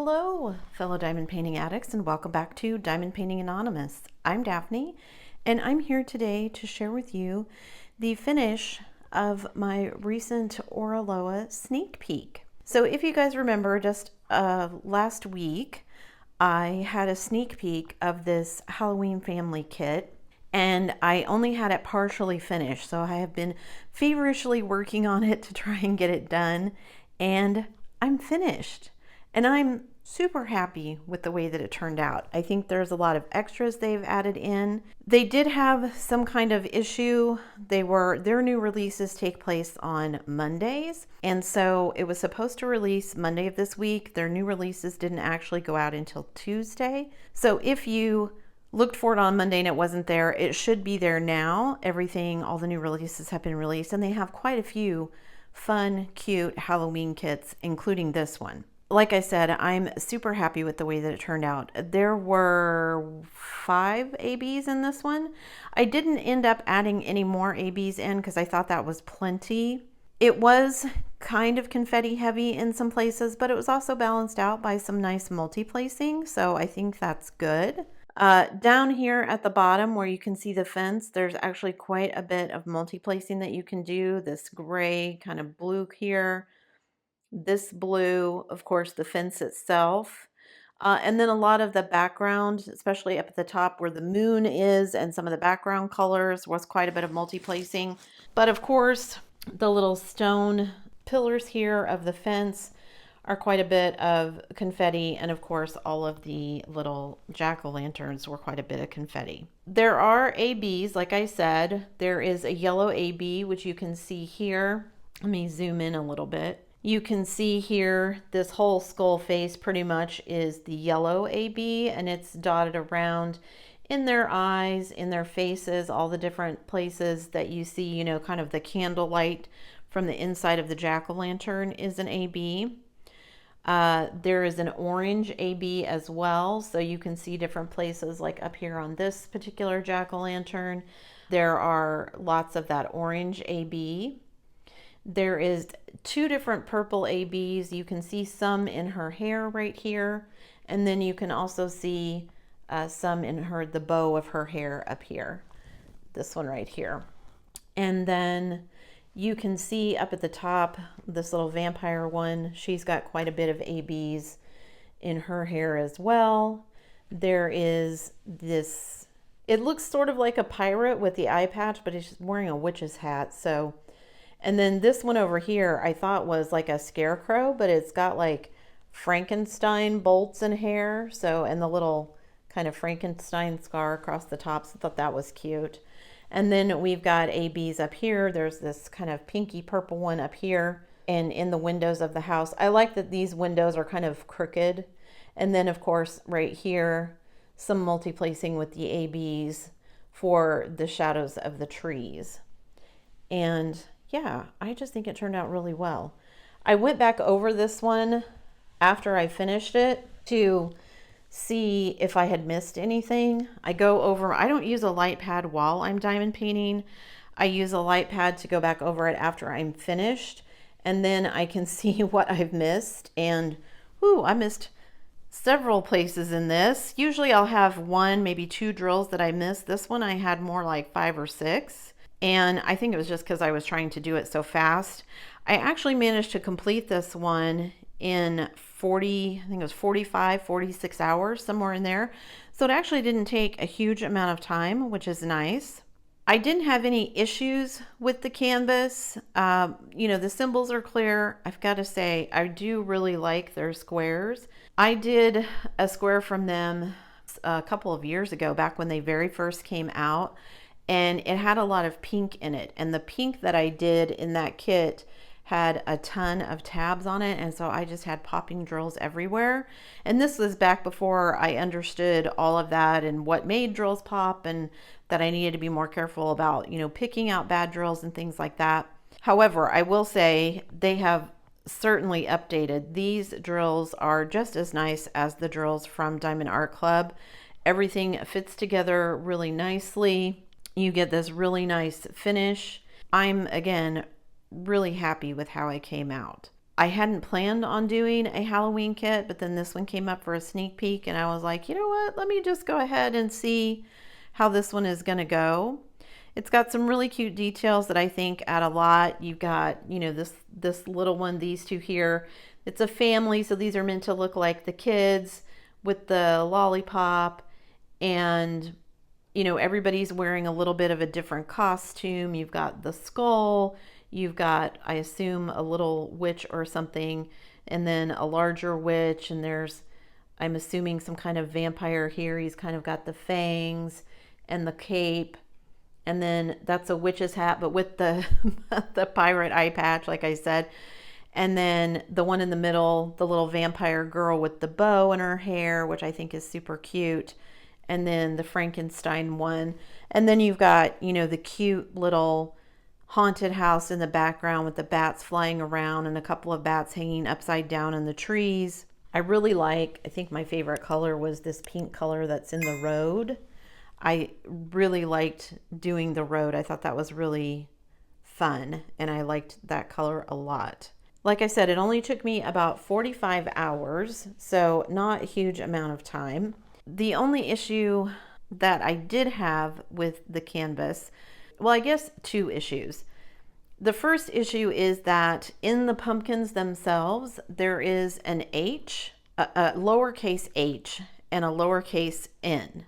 Hello, fellow diamond painting addicts, and welcome back to Diamond Painting Anonymous. I'm Daphne, and I'm here today to share with you the finish of my recent Oraloa sneak peek. So if you guys remember, just last week, I had a sneak peek of this Halloween family kit, and I only had it partially finished, so I have been feverishly working on it to try and get it done, and I'm finished. And I'm super happy with the way that it turned out. I think there's a lot of extras they've added in. They did have some kind of issue. Their new releases take place on Mondays. And so it was supposed to release Monday of this week. Their new releases didn't actually go out until Tuesday. So if you looked for it on Monday and it wasn't there, it should be there now. All the new releases have been released, and they have quite a few fun, cute Halloween kits, including this one. Like I said, I'm super happy with the way that it turned out. There were 5 ABs in this one. I didn't end up adding any more ABs in because I thought that was plenty. It was kind of confetti heavy in some places, but it was also balanced out by some nice multi-placing, so I think that's good. Down here at the bottom where you can see the fence, there's actually quite a bit of multi-placing that you can do. This gray kind of blue here. This blue, of course, the fence itself, and then a lot of the background, especially up at the top where the moon is, and some of the background colors was quite a bit of multi-placing. But of course, the little stone pillars here of the fence are quite a bit of confetti, and of course all of the little jack-o'-lanterns were quite a bit of confetti. There are ABs, like I said. There is a yellow AB, which you can see here. Let me zoom in a little bit. You can see here this whole skull face pretty much is the yellow AB, and it's dotted around in their eyes, in their faces, all the different places that you see, you know, kind of the candlelight from the inside of the jack-o'-lantern is an AB. There is an orange AB as well, so you can see different places, like up here on this particular jack-o'-lantern. There are lots of that orange AB. There is 2 different purple ABs. You can see some in her hair right here, and then you can also see some in the bow of her hair up here, this one right here. And then you can see up at the top, this little vampire one, she's got quite a bit of ABs in her hair as well. There is this, it looks sort of like a pirate with the eye patch, but it's wearing a witch's hat, so. And then this one over here, I thought was like a scarecrow, but it's got like Frankenstein bolts in hair. So, and the little kind of Frankenstein scar across the top. So I thought that was cute. And then we've got ABs up here. There's this kind of pinky purple one up here and in the windows of the house. I like that these windows are kind of crooked. And then of course, right here, some multi-placing with the ABs for the shadows of the trees. And yeah, I just think it turned out really well. I went back over this one after I finished it to see if I had missed anything. I don't use a light pad while I'm diamond painting. I use a light pad to go back over it after I'm finished, and then I can see what I've missed. And I missed several places in this. Usually I'll have 1, maybe 2 drills that I missed. This one I had more like 5 or 6. And I think it was just because I was trying to do it so fast. I actually managed to complete this one in 45, 46 hours, somewhere in there. So it actually didn't take a huge amount of time, which is nice. I didn't have any issues with the canvas. You know, the symbols are clear. I've got to say, I do really like their squares. I did a square from them a couple of years ago, back when they very first came out. And it had a lot of pink in it, and the pink that I did in that kit had a ton of tabs on it, and so I just had popping drills everywhere. And this was back before I understood all of that and what made drills pop, and that I needed to be more careful about, you know, picking out bad drills and things like that. However, I will say they have certainly updated. These drills are just as nice as the drills from Diamond Art Club. Everything fits together really nicely. You get this really nice finish. I'm, again, really happy with how I came out. I hadn't planned on doing a Halloween kit, but then this one came up for a sneak peek and I was like, you know what, let me just go ahead and see how this one is going to go. It's got some really cute details that I think add a lot. You've got, you know, this little one, these two here. It's a family, so these are meant to look like the kids with the lollipop, and you know, everybody's wearing a little bit of a different costume. You've got the skull, you've got, I assume, a little witch or something, and then a larger witch, and there's, I'm assuming, some kind of vampire here. He's kind of got the fangs and the cape. And then that's a witch's hat, but with the the pirate eye patch, like I said. And then the one in the middle, the little vampire girl with the bow in her hair, which I think is super cute. And then the Frankenstein one. And then you've got, you know, the cute little haunted house in the background with the bats flying around and a couple of bats hanging upside down in the trees. I really like, I think my favorite color was this pink color that's in the road. I really liked doing the road. I thought that was really fun, and I liked that color a lot. Like I said, it only took me about 45 hours, so not a huge amount of time. The only issue that I did have with the canvas, well, I guess two issues. The first issue is that in the pumpkins themselves, there is an H, a lowercase h, and a lowercase n.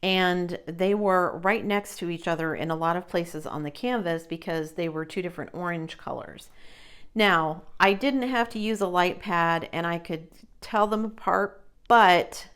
And they were right next to each other in a lot of places on the canvas because they were two different orange colors. Now, I didn't have to use a light pad and I could tell them apart, but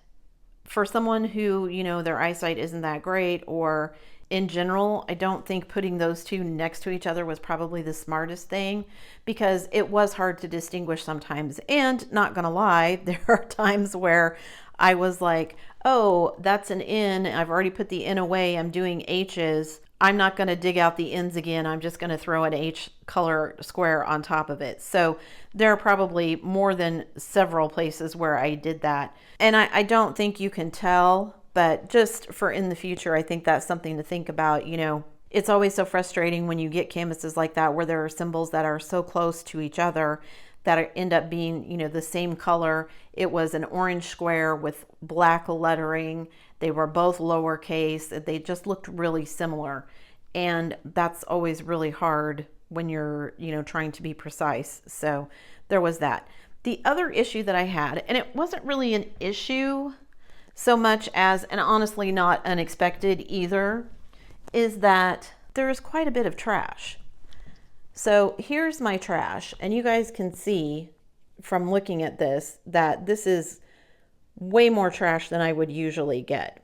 for someone who, you know, their eyesight isn't that great, or in general, I don't think putting those two next to each other was probably the smartest thing, because it was hard to distinguish sometimes. And not gonna lie, there are times where I was like, oh, that's an N. I've already put the N away. I'm doing H's. I'm not going to dig out the N's again. I'm just going to throw an H color square on top of it. So there are probably more than several places where I did that. And I don't think you can tell, but just for in the future, I think that's something to think about. You know, it's always so frustrating when you get canvases like that where there are symbols that are so close to each other that end up being, you know, the same color. It was an orange square with black lettering. They were both lowercase. They just looked really similar. And that's always really hard when you're, you know, trying to be precise. So there was that. The other issue that I had, and it wasn't really an issue so much as, and honestly not unexpected either, is that there is quite a bit of trash. So here's my trash, and you guys can see from looking at this that this is way more trash than I would usually get.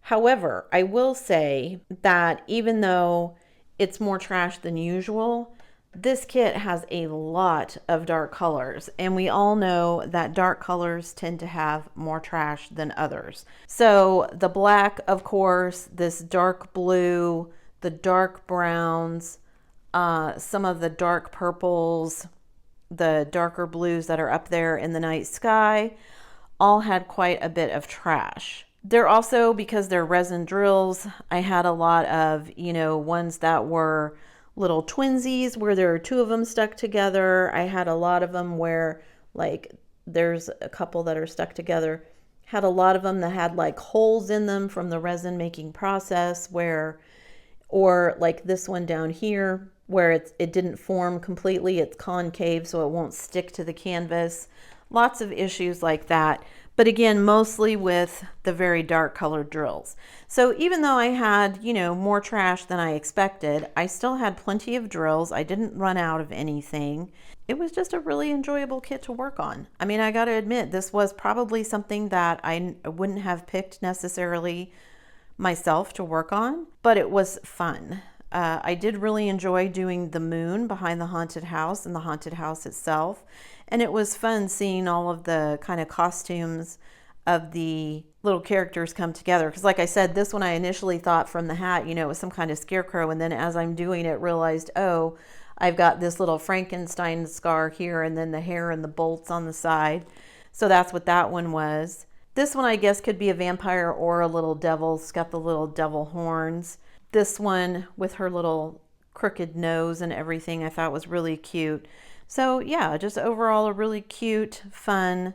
However, I will say that even though it's more trash than usual, this kit has a lot of dark colors, and we all know that dark colors tend to have more trash than others. So the black, of course, this dark blue, the dark browns, some of the dark purples, the darker blues that are up there in the night sky, all had quite a bit of trash. They're also, because they're resin drills, I had a lot of, you know, ones that were little twinsies where there are two of them stuck together. I had a lot of them where, like, there's a couple that are stuck together. Had a lot of them that had like holes in them from the resin making process, where, or like this one down here where it didn't form completely. It's concave, so it won't stick to the canvas. Lots of issues like that. But again, mostly with the very dark colored drills. So even though I had, you know, more trash than I expected, I still had plenty of drills. I didn't run out of anything. It was just a really enjoyable kit to work on. I mean, I got to admit, this was probably something that I wouldn't have picked necessarily myself to work on, but it was fun. I did really enjoy doing the moon behind the haunted house and the haunted house itself. And it was fun seeing all of the kind of costumes of the little characters come together. Because like I said, this one I initially thought from the hat, you know, it was some kind of scarecrow. And then as I'm doing it, realized, oh, I've got this little Frankenstein scar here and then the hair and the bolts on the side. So that's what that one was. This one I guess could be a vampire or a little devil. It's got the little devil horns. This one with her little crooked nose and everything I thought was really cute. So yeah, just overall a really cute, fun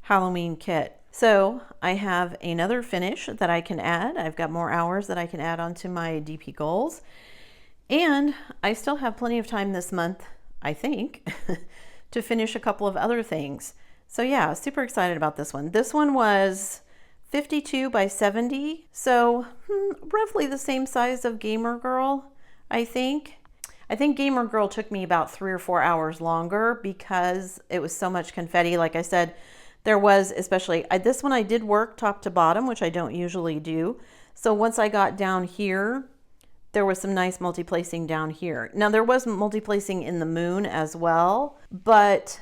Halloween kit. So I have another finish that I can add. I've got more hours that I can add onto my DP goals. And I still have plenty of time this month, I think, to finish a couple of other things. So yeah, super excited about this one. This one was 52 by 70, so roughly the same size of Gamer Girl, I think. I think Gamer Girl took me about 3 or 4 hours longer because it was so much confetti. Like I said, there was, especially, this one I did work top to bottom, which I don't usually do. So once I got down here, there was some nice multi-placing down here. Now there was multi-placing in the moon as well, but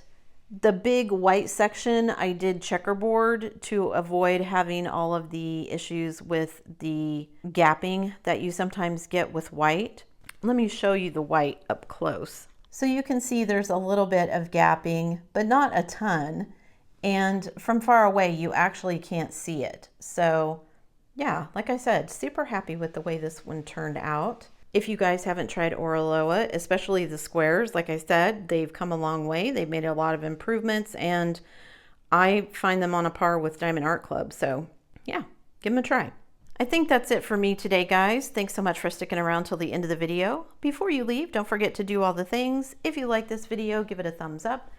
the big white section I did checkerboard to avoid having all of the issues with the gapping that you sometimes get with white. Let me show you the white up close. So you can see there's a little bit of gapping, but not a ton. And from far away, you actually can't see it. So yeah, like I said, super happy with the way this one turned out. If you guys haven't tried Oroloa, especially the squares, like I said, they've come a long way. They've made a lot of improvements, and I find them on a par with Diamond Art Club. So yeah, give them a try. I think that's it for me today, guys. Thanks so much for sticking around till the end of the video. Before you leave, don't forget to do all the things. If you like this video, give it a thumbs up.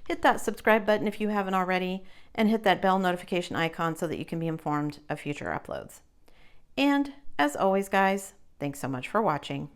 Hit that subscribe button if you haven't already, and hit that bell notification icon so that you can be informed of future uploads. And as always, guys, thanks so much for watching.